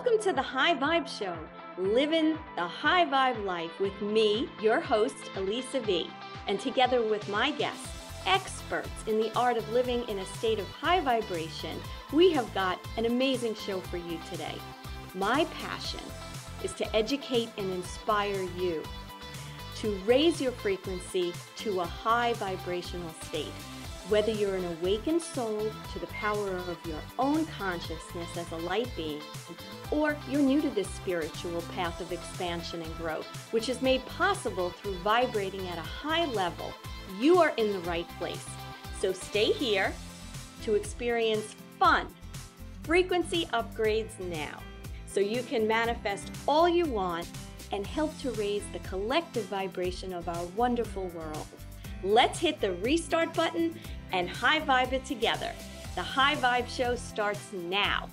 Welcome to the High Vibe Show, living the high vibe life with me, your host, Elisa V. And together with my guests, experts in the art of living in a state of high vibration, we have got an amazing show for you today. My passion is to educate and inspire you to raise your frequency to a high vibrational state. Whether you're an awakened soul to the power of your own consciousness as a light being, or you're new to this spiritual path of expansion and growth, which is made possible through vibrating at a high level, you are in the right place. So stay here to experience fun, frequency upgrades now, so you can manifest all you want and help to raise the collective vibration of our wonderful world. Let's hit the restart button and high vibe it together. The High Vibe Show starts now.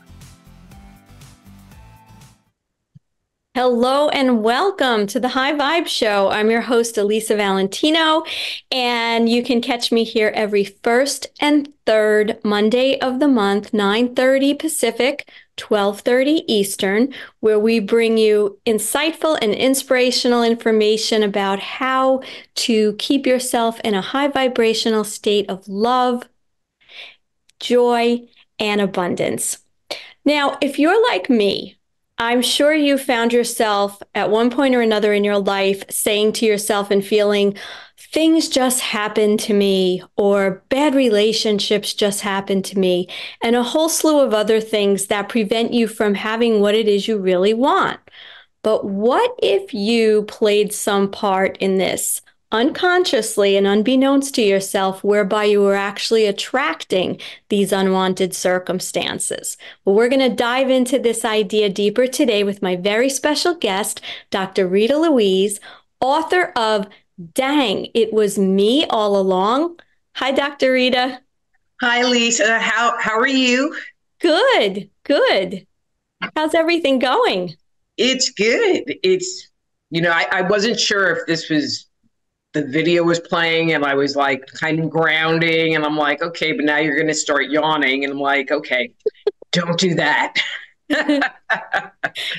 Hello and welcome to the High Vibe Show. I'm your host, Elisa Valentino, and you can catch me here every first and third Monday of the month, 9:30 Pacific, 12:30 Eastern, where we bring you insightful and inspirational information about how to keep yourself in a high vibrational state of love, joy, and abundance. Now, if you're like me, I'm sure you found yourself at one point or another in your life saying to yourself and feeling, things just happen to me, or bad relationships just happen to me, and a whole slew of other things that prevent you from having what it is you really want. But what if you played some part in this unconsciously and unbeknownst to yourself, whereby you were actually attracting these unwanted circumstances? Well, we're going to dive into this idea deeper today with my very special guest, Dr. Rita Louise, author of Dang, It Was Me All Along. Hi, Dr. Rita. Hi, Lisa. How are you? Good, good. How's everything going? It's good. I wasn't sure if the video was playing and I was like kind of grounding and I'm like, okay, but now you're going to start yawning. And I'm like, okay, don't do that.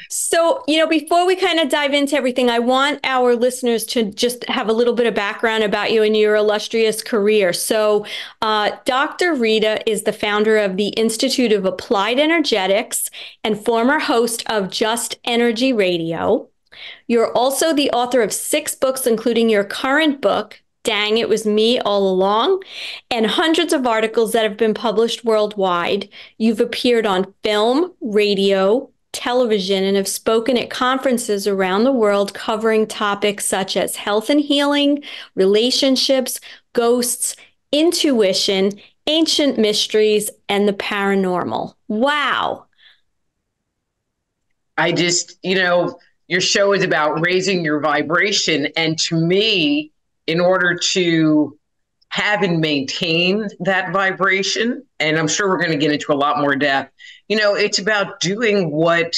So, before we kind of dive into everything, I want our listeners to just have a little bit of background about you and your illustrious career. So, Dr. Rita is the founder of the Institute of Applied Energetics and former host of Just Energy Radio. You're also the author of 6 books, including your current book, Dang, It Was Me All Along, and hundreds of articles that have been published worldwide. You've appeared on film, radio, television, and have spoken at conferences around the world covering topics such as health and healing, relationships, ghosts, intuition, ancient mysteries, and the paranormal. Wow. Your show is about raising your vibration. And to me, in order to have and maintain that vibration, and I'm sure we're going to get into a lot more depth, it's about doing what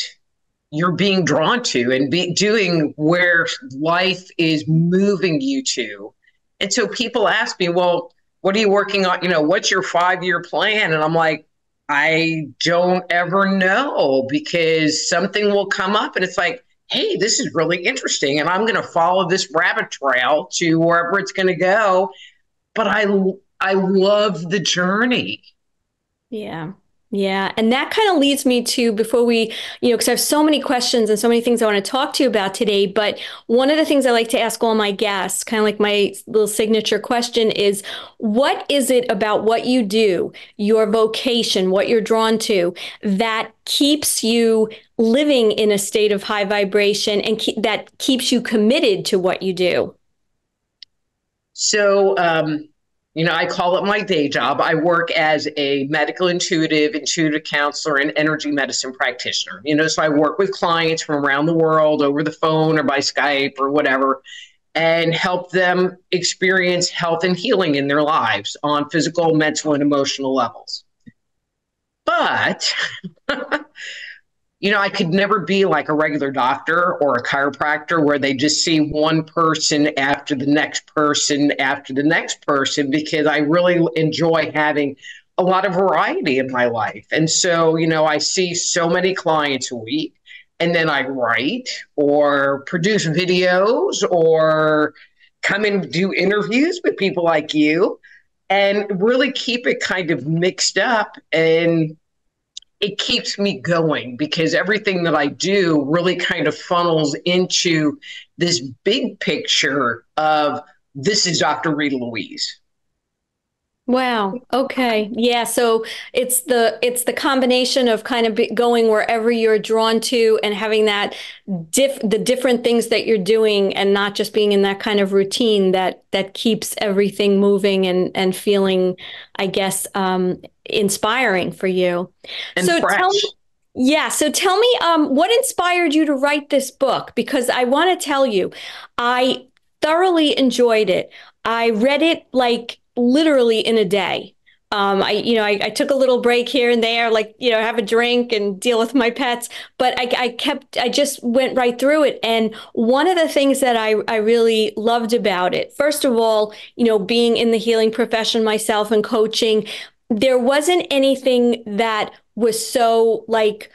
you're being drawn to and doing where life is moving you to. And so people ask me, well, what are you working on? What's your 5-year plan? And I'm like, I don't ever know, because something will come up and it's like, hey, this is really interesting, and I'm going to follow this rabbit trail to wherever it's going to go. But I love the journey. Yeah. Yeah. And that kind of leads me to, before we, because I have so many questions and so many things I want to talk to you about today. But one of the things I like to ask all my guests, kind of like my little signature question, is what is it about what you do, your vocation, what you're drawn to, that keeps you living in a state of high vibration and that keeps you committed to what you do? So, I call it my day job. I work as a medical intuitive counselor, and energy medicine practitioner. So I work with clients from around the world over the phone or by Skype or whatever, and help them experience health and healing in their lives on physical, mental, and emotional levels. But I could never be like a regular doctor or a chiropractor where they just see one person after the next person after the next person, because I really enjoy having a lot of variety in my life. And so, I see so many clients a week. and then I write or produce videos or come and do interviews with people like you and really keep it kind of mixed up, and it keeps me going because everything that I do really kind of funnels into this big picture of this is Dr. Rita Louise. Wow. Okay. Yeah. So it's the combination of kind of going wherever you're drawn to and having that the different things that you're doing and not just being in that kind of routine that keeps everything moving and feeling, I guess, inspiring for you. And So tell me, fresh. yeah. So tell me, what inspired you to write this book? Because I want to tell you, I thoroughly enjoyed it. I read it like literally in a day. I took a little break here and there, like, have a drink and deal with my pets. But I just went right through it. And one of the things that I really loved about it, first of all, being in the healing profession myself and coaching, there wasn't anything that was so like,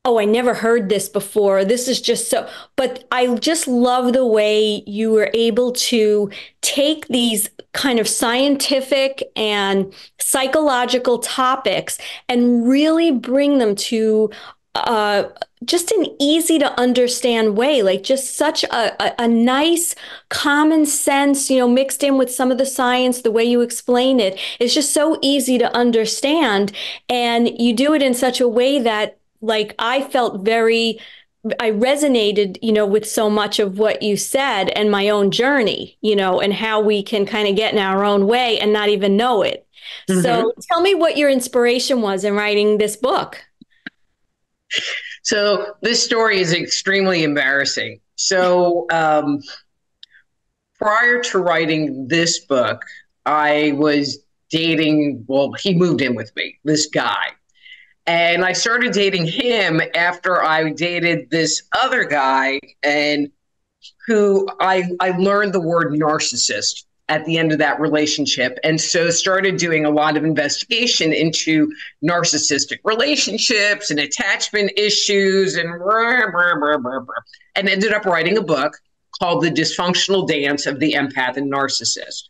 oh, I never heard this before. This is just so, but I just love the way you were able to take these kind of scientific and psychological topics and really bring them to uh, just an easy to understand way, like just such a nice common sense, mixed in with some of the science, the way you explain it is just so easy to understand. And you do it in such a way that like I resonated, with so much of what you said and my own journey, and how we can kind of get in our own way and not even know it. So Mm-hmm. tell me what your inspiration was in writing this book. So this story is extremely embarrassing. So prior to writing this book, I was dating, well, he moved in with me, this guy. And I started dating him after I dated this other guy, and who I learned the word narcissist at the end of that relationship. And so started doing a lot of investigation into narcissistic relationships and attachment issues and and ended up writing a book called The Dysfunctional Dance of the Empath and Narcissist.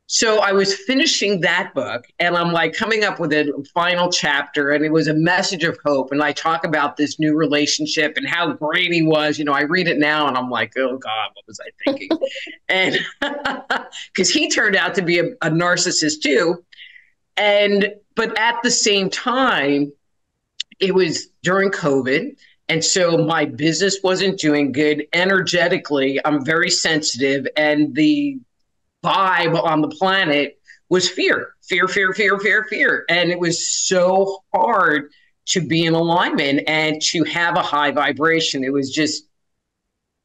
So I was finishing that book and I'm like coming up with a final chapter, and it was a message of hope. And I talk about this new relationship and how great he was. I read it now and I'm like, oh God, what was I thinking? And because he turned out to be a narcissist too. But at the same time, it was during COVID. And so my business wasn't doing good energetically. I'm very sensitive, and the vibe on the planet was fear, fear, fear, fear, fear, fear. And it was so hard to be in alignment and to have a high vibration. It was just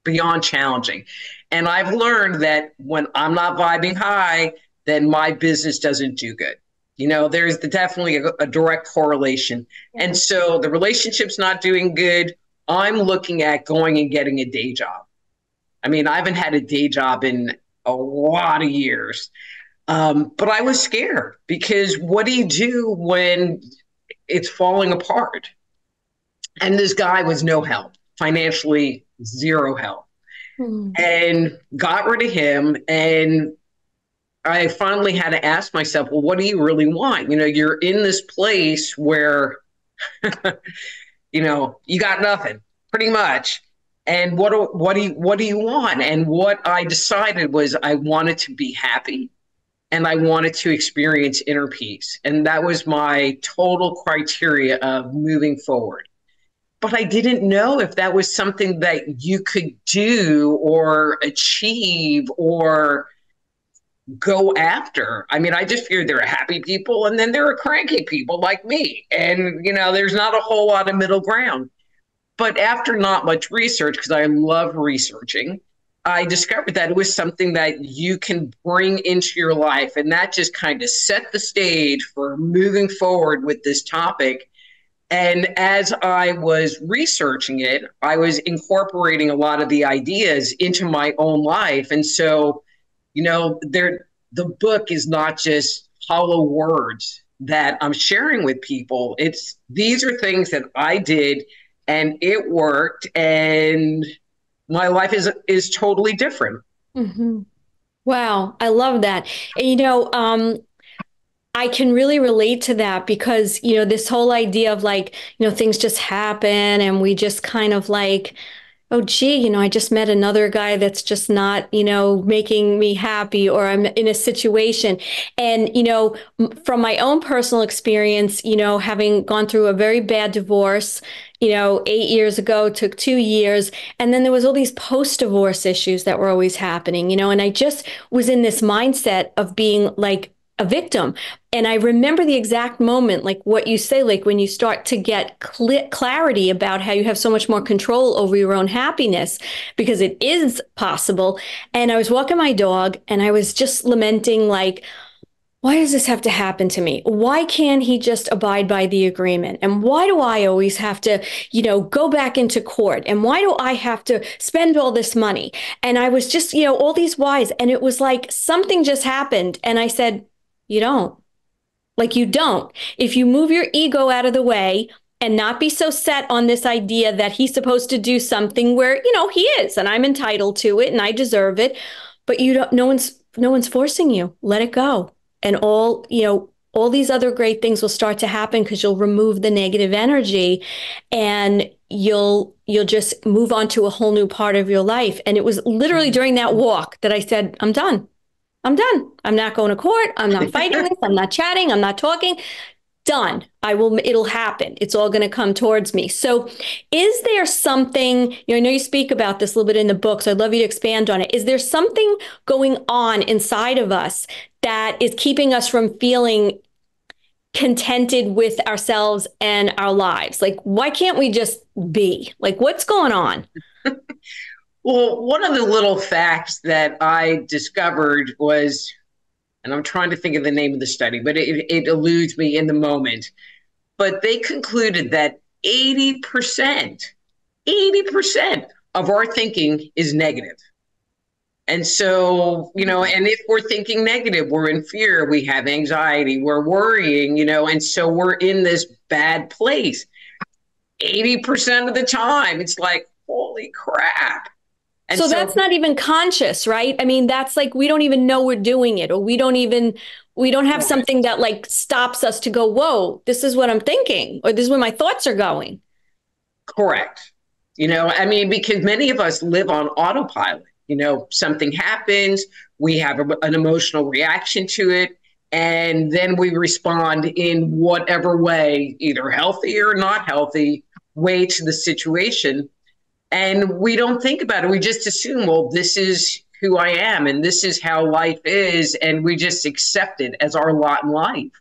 beyond challenging. And I've learned that when I'm not vibing high, then my business doesn't do good. There's definitely a direct correlation. Yeah. And so the relationship's not doing good. I'm looking at going and getting a day job. I mean, I haven't had a day job in a lot of years. But I was scared because what do you do when it's falling apart? And this guy was no help, financially, zero help. And got rid of him. And I finally had to ask myself, well, what do you really want? You're in this place where, you got nothing, pretty much. And what do you want? And what I decided was I wanted to be happy and I wanted to experience inner peace. And that was my total criteria of moving forward. But I didn't know if that was something that you could do or achieve or go after. I mean, I just figured there are happy people and then there are cranky people like me. And, there's not a whole lot of middle ground. But after not much research, because I love researching, I discovered that it was something that you can bring into your life. And that just kind of set the stage for moving forward with this topic. And as I was researching it, I was incorporating a lot of the ideas into my own life. And so, the book is not just hollow words that I'm sharing with people. These are things that I did. and it worked. And my life is totally different. Hmm. Wow, I love that. And I can really relate to that because, this whole idea of like, things just happen and we just kind of like, oh, gee, I just met another guy that's just not, making me happy, or I'm in a situation. And, from my own personal experience, having gone through a very bad divorce, 8 years ago, took 2 years. And then there was all these post-divorce issues that were always happening, and I just was in this mindset of being like a victim. And I remember the exact moment, like what you say, like when you start to get clarity about how you have so much more control over your own happiness, because it is possible. And I was walking my dog and I was just lamenting, like, why does this have to happen to me? Why can't he just abide by the agreement? And why do I always have to, go back into court? And why do I have to spend all this money? And I was just, all these whys. And it was like something just happened. And I said, you don't. Like, you don't. If you move your ego out of the way and not be so set on this idea that he's supposed to do something where, he is, and I'm entitled to it and I deserve it, but you don't, no one's forcing you. Let it go. And all these other great things will start to happen because you'll remove the negative energy and you'll just move on to a whole new part of your life. And it was literally during that walk that I said, I'm done. I'm done. I'm not going to court. I'm not fighting this. I'm not chatting. I'm not talking. Done. It'll happen. It's all going to come towards me. So is there something, I know you speak about this a little bit in the book, so I'd love you to expand on it. Is there something going on inside of us that is keeping us from feeling contented with ourselves and our lives? Like, why can't we just be? Like, what's going on? Well, one of the little facts that I discovered was, and I'm trying to think of the name of the study, but it eludes me in the moment. But they concluded that 80% of our thinking is negative. And so, and if we're thinking negative, we're in fear, we have anxiety, we're worrying, and so we're in this bad place. 80% of the time, it's like, holy crap. And so that's not even conscious, right? I mean, that's like, we don't even know we're doing it, or we don't have something that like stops us to go, whoa, this is what I'm thinking, or this is where my thoughts are going. Correct. I mean, because many of us live on autopilot. Something happens, we have an emotional reaction to it, and then we respond in whatever way, either healthy or not healthy, way to the situation. And we don't think about it. We just assume, well, this is who I am and this is how life is. And we just accept it as our lot in life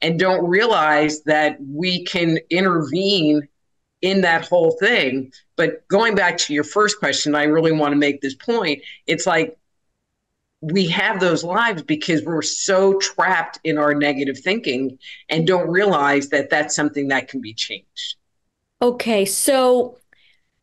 and don't realize that we can intervene in that whole thing. But going back to your first question, I really want to make this point. It's like we have those lives because we're so trapped in our negative thinking and don't realize that that's something that can be changed. Okay, so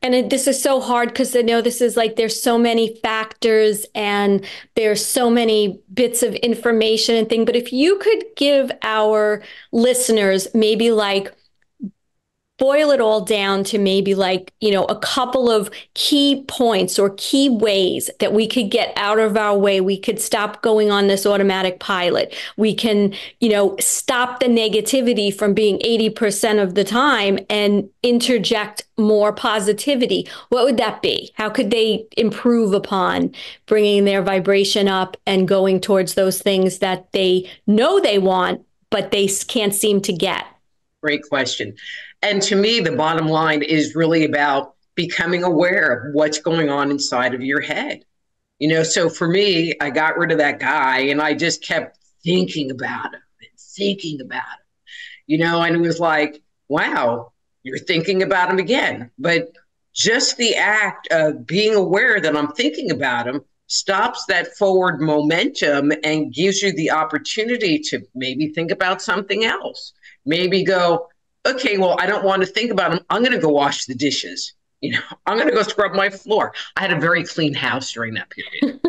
this is so hard because I know this is like, there's so many factors and there's so many bits of information and thing. But if you could give our listeners maybe like boil it all down to maybe like, a couple of key points or key ways that we could get out of our way. We could stop going on this automatic pilot. We can, stop the negativity from being 80% of the time and interject more positivity. What would that be? How could they improve upon bringing their vibration up and going towards those things that they know they want, but they can't seem to get? Great question. And to me, the bottom line is really about becoming aware of what's going on inside of your head. So for me, I got rid of that guy and I just kept thinking about him and thinking about him, and it was like, wow, you're thinking about him again. But just the act of being aware that I'm thinking about him stops that forward momentum and gives you the opportunity to maybe think about something else. Maybe go, okay, well, I don't want to think about them. I'm going to go wash the dishes. I'm going to go scrub my floor. I had a very clean house during that period.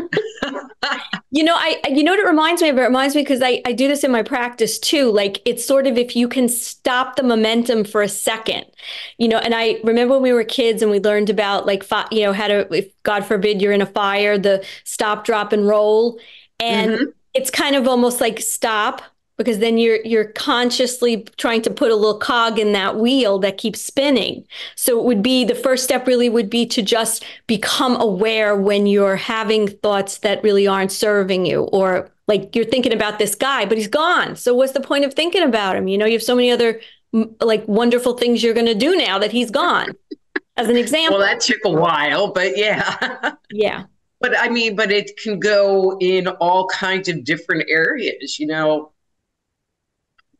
You know what it reminds me of? It reminds me because I do this in my practice too. Like it's sort of if you can stop the momentum for a second, and I remember when we were kids and we learned about like, how to, if God forbid you're in a fire, the stop, drop, and roll. And Hmm. it's kind of almost like stop because then you're consciously trying to put a little cog in that wheel that keeps spinning. So it would be the first step really would be to just become aware when you're having thoughts that really aren't serving you, or like you're thinking about this guy, but he's gone. So what's the point of thinking about him? You have so many other like wonderful things you're going to do now that he's gone, as an Well, example. that took a while, but yeah. Yeah. But I mean, but it can go in all kinds of different areas,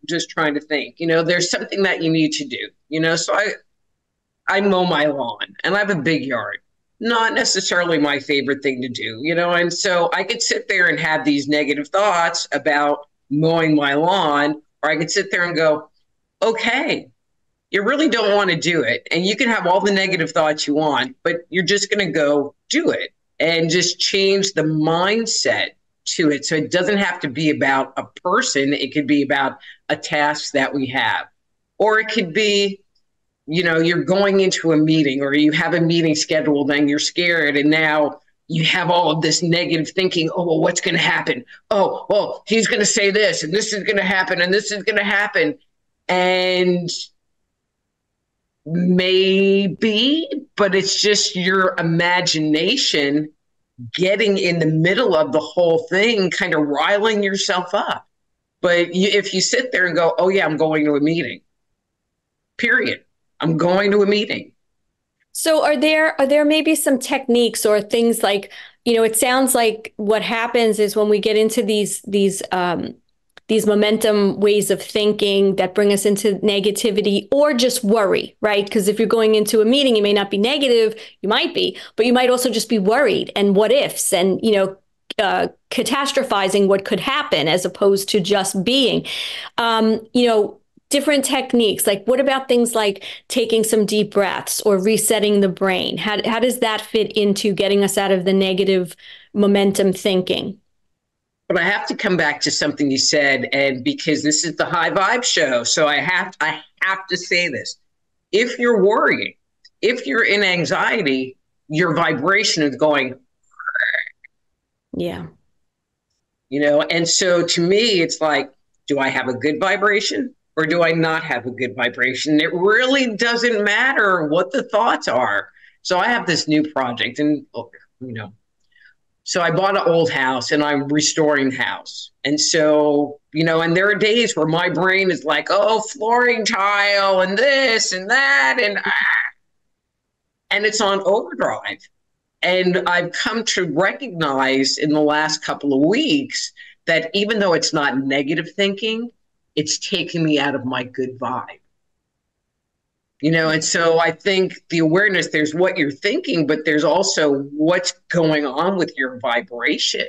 just trying to think, there's something that you need to do, so I mow my lawn and I have a big yard. Not necessarily my favorite thing to do, and so I could sit there and have these negative thoughts about mowing my lawn, or I could sit there and go, okay, you really don't want to do it. And you can have all the negative thoughts you want, but you're just going to go do it and just change the mindset to it. So it doesn't have to be about a person, it could be about a task that we have, or it could be you're going into a meeting or you have a meeting scheduled and you're scared and now you have all of this negative thinking. Oh, well, what's going to happen? Oh, well, he's going to say this and this is going to happen and this is going to happen. And maybe, but it's just your imagination getting in the middle of the whole thing, kind of riling yourself up. But if you sit there and go, oh, yeah, I'm going to a meeting, period. I'm going to a meeting. So are there maybe some techniques or things like, it sounds like what happens is when we get into these momentum ways of thinking that bring us into negativity or just worry, right? Because if you're going into a meeting, you may not be negative, you might be, but you might also just be worried and what ifs and, catastrophizing what could happen as opposed to just being. Different techniques. Like, what about things like taking some deep breaths or resetting the brain? How does that fit into getting us out of the negative momentum thinking? But I have to come back to something you said, and because this is the high vibe show, so I have to say this. If you're worrying, if you're in anxiety, your vibration is going, Yeah. and so to me, it's like, do I have a good vibration or do I not have a good vibration? It really doesn't matter what the thoughts are. So I have this new project, and you know, so I bought an old house and I'm restoring the house. And so, and there are days where my brain is like, oh, flooring tile and this and that and it's on overdrive. And I've come to recognize in the last couple of weeks that even though it's not negative thinking, it's taking me out of my good vibe. And so I think the awareness, there's what you're thinking, but there's also what's going on with your vibration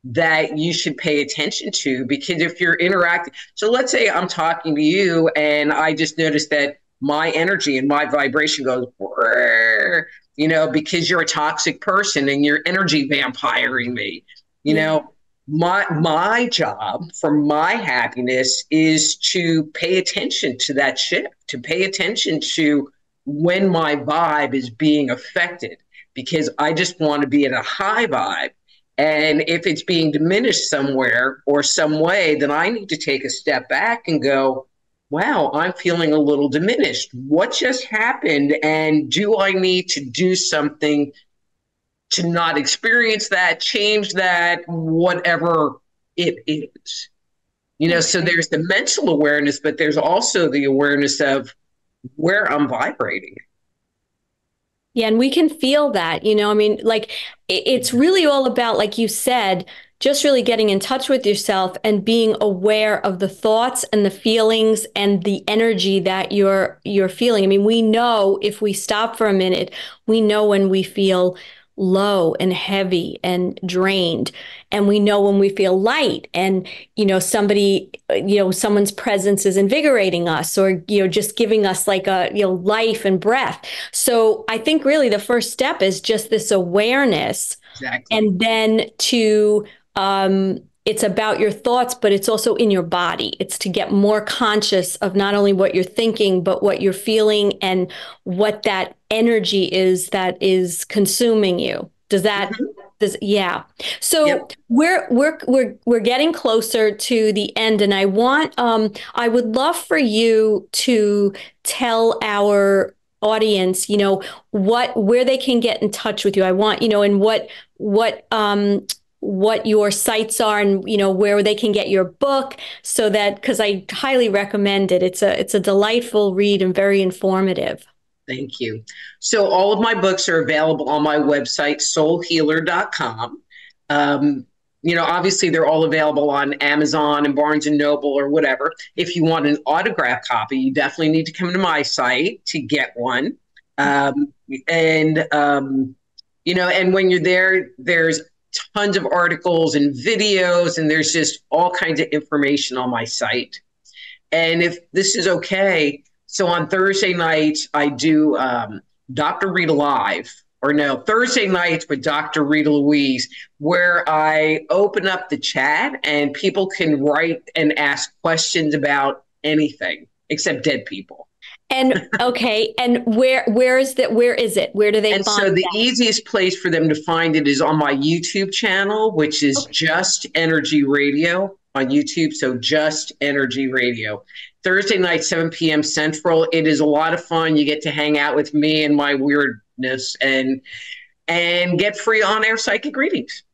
that you should pay attention to. Because if you're interacting, so let's say I'm talking to you and I just noticed that my energy and my vibration goes, because you're a toxic person and you're energy vampiring me, you Yeah. know, my job for my happiness is to pay attention to that shift, to pay attention to when my vibe is being affected, because I just want to be in a high vibe. And if it's being diminished somewhere or some way, then I need to take a step back and go, wow, I'm feeling a little diminished. What just happened? And do I need to do something to not experience that, change that, whatever it is? So Okay. there's the mental awareness, but there's also the awareness of where I'm vibrating. Yeah, and we can feel that, I mean, like it's really all about, like you said, just really getting in touch with yourself and being aware of the thoughts and the feelings and the energy that you're feeling. I mean, we know if we stop for a minute, we know when we feel low and heavy and drained. And we know when we feel light and, someone's presence is invigorating us or, just giving us like a, life and breath. So I think really the first step is just this awareness. Exactly. And then it's about your thoughts, but it's also in your body. It's to get more conscious of not only what you're thinking, but what you're feeling and what that energy is that is consuming you. Mhm. Yeah. So Yep. we're getting closer to the end, and I would love for you to tell our audience, where they can get in touch with you. I want, and what your sites are and where they can get your book so that because I highly recommend it. It's a delightful read and very informative. Thank you. So, all of my books are available on my website, soulhealer.com. Obviously, they're all available on Amazon and Barnes and Noble or whatever. If you want an autograph copy, you definitely need to come to my site to get one. Um, and when you're there, there's tons of articles and videos, and there's just all kinds of information on my site. And if this is okay, so on Thursday nights, I do Dr. Rita Live, or no, Thursday nights with Dr. Rita Louise, where I open up the chat and people can write and ask questions about anything except dead people. And okay, and where is that? Where is it? Where do they And find so the that? easiest place for them to find it is on my YouTube channel, which is Okay. Just Energy Radio on YouTube. So Just Energy Radio. Thursday night, 7 p.m. Central. It is a lot of fun. You get to hang out with me and my weirdness and get free on-air psychic readings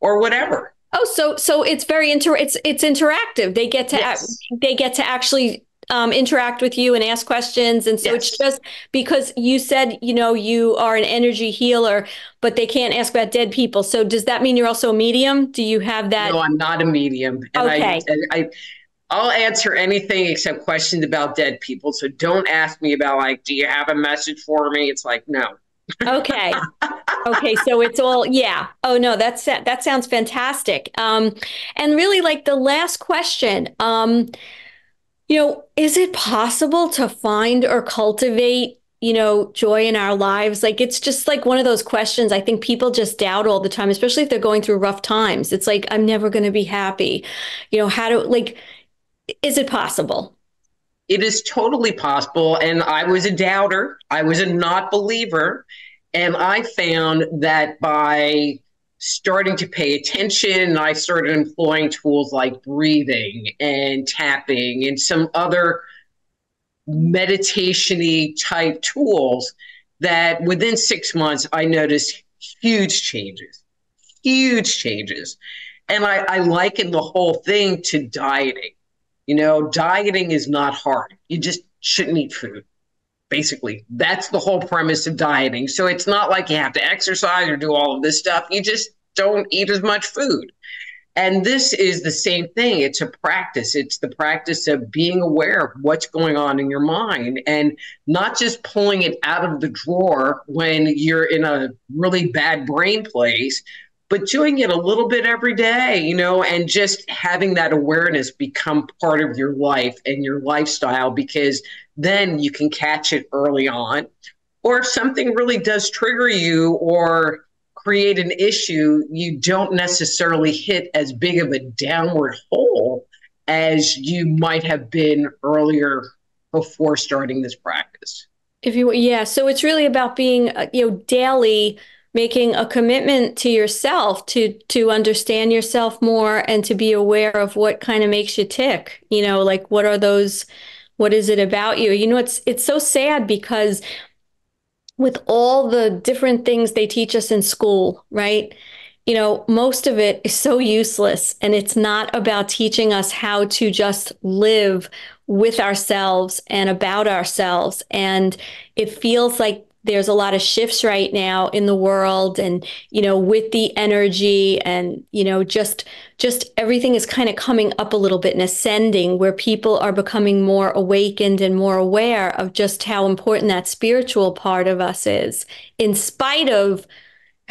or whatever. Oh, so it's it's interactive. Yes. They get to actually interact with you and ask questions. And so it's Yes. just because you said, you are an energy healer, but they can't ask about dead people. So does that mean you're also a medium? Do you have No, that? I'm not a medium. And Okay. I'll answer anything except questions about dead people. So don't ask me about like, do you have a message for me? It's like, no. Okay. Okay, so it's all, yeah. Oh no, that sounds fantastic. And really like the last question, is it possible to find or cultivate, joy in our lives? Like it's just like one of those questions I think people just doubt all the time, especially if they're going through rough times. It's like, I'm never going to be happy. Is it possible? It is totally possible. And I was a doubter, I was a not believer. And I found that by starting to pay attention, I started employing tools like breathing and tapping and some other meditation-y type tools that within 6 months, I noticed huge changes, huge changes. And I liken the whole thing to dieting. Dieting is not hard. You just shouldn't eat food. Basically, that's the whole premise of dieting. So it's not like you have to exercise or do all of this stuff. You just don't eat as much food. And this is the same thing. It's a practice. It's the practice of being aware of what's going on in your mind and not just pulling it out of the drawer when you're in a really bad brain place, but doing it a little bit every day, and just having that awareness become part of your life and your lifestyle, because then you can catch it early on. Or if something really does trigger you or create an issue, you don't necessarily hit as big of a downward hole as you might have been earlier before starting this practice. Yeah, so it's really about being, daily making a commitment to yourself to understand yourself more and to be aware of what kind of makes you tick. Like what is it about you? It's so sad because with all the different things they teach us in school, right? Most of it is so useless. And it's not about teaching us how to just live with ourselves and about ourselves. And it feels like there's a lot of shifts right now in the world and, with the energy and, just everything is kind of coming up a little bit and ascending where people are becoming more awakened and more aware of just how important that spiritual part of us is, in spite of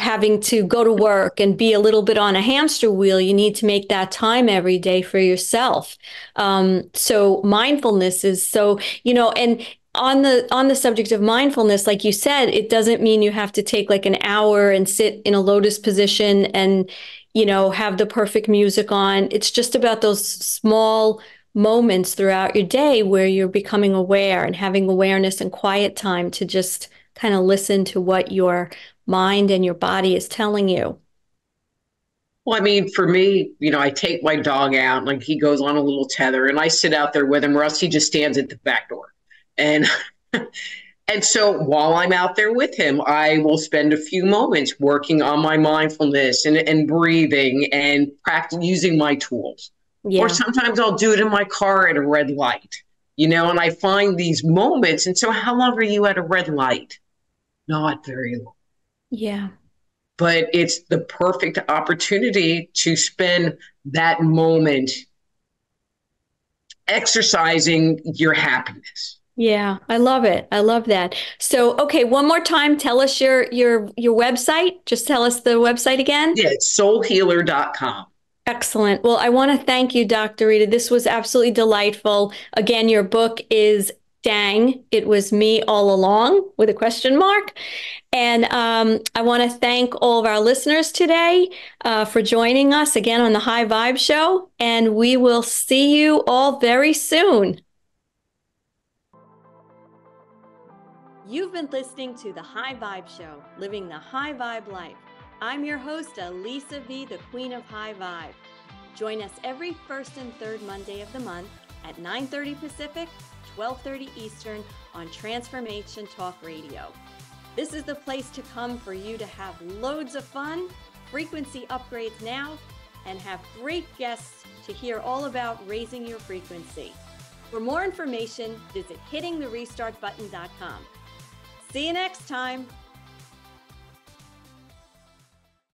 having to go to work and be a little bit on a hamster wheel. You need to make that time every day for yourself. So mindfulness is so, and on the subject of mindfulness, like you said, it doesn't mean you have to take like an hour and sit in a lotus position and, have the perfect music on. It's just about those small moments throughout your day where you're becoming aware and having awareness and quiet time to just kind of listen to what your mind and your body is telling you. Well, I mean, for me, I take my dog out, like he goes on a little tether, and I sit out there with him, or else he just stands at the back door. And and so while I'm out there with him, I will spend a few moments working on my mindfulness and breathing and practice using my tools. Or Yeah. sometimes I'll do it in my car at a red light, and I find these moments. And so, how long are you at a red light? Not very long. Yeah. But it's the perfect opportunity to spend that moment exercising your happiness. Yeah, I love it. I love that. So, okay, one more time, tell us your website. Just tell us the website again. Yeah, it's soulhealer.com. Excellent. Well, I want to thank you, Dr. Rita. This was absolutely delightful. Again, your book is Dang, It Was Me All Along with a question mark. And I want to thank all of our listeners today for joining us again on the High Vibe Show. And we will see you all very soon. You've been listening to the High Vibe Show, living the high vibe life. I'm your host, Elisa V, the Queen of High Vibe. Join us every first and third Monday of the month at 9:30 Pacific, 12:30 Eastern on Transformation Talk Radio. This is the place to come for you to have loads of fun, frequency upgrades now, and have great guests to hear all about raising your frequency. For more information, visit hittingtherestartbutton.com. See you next time.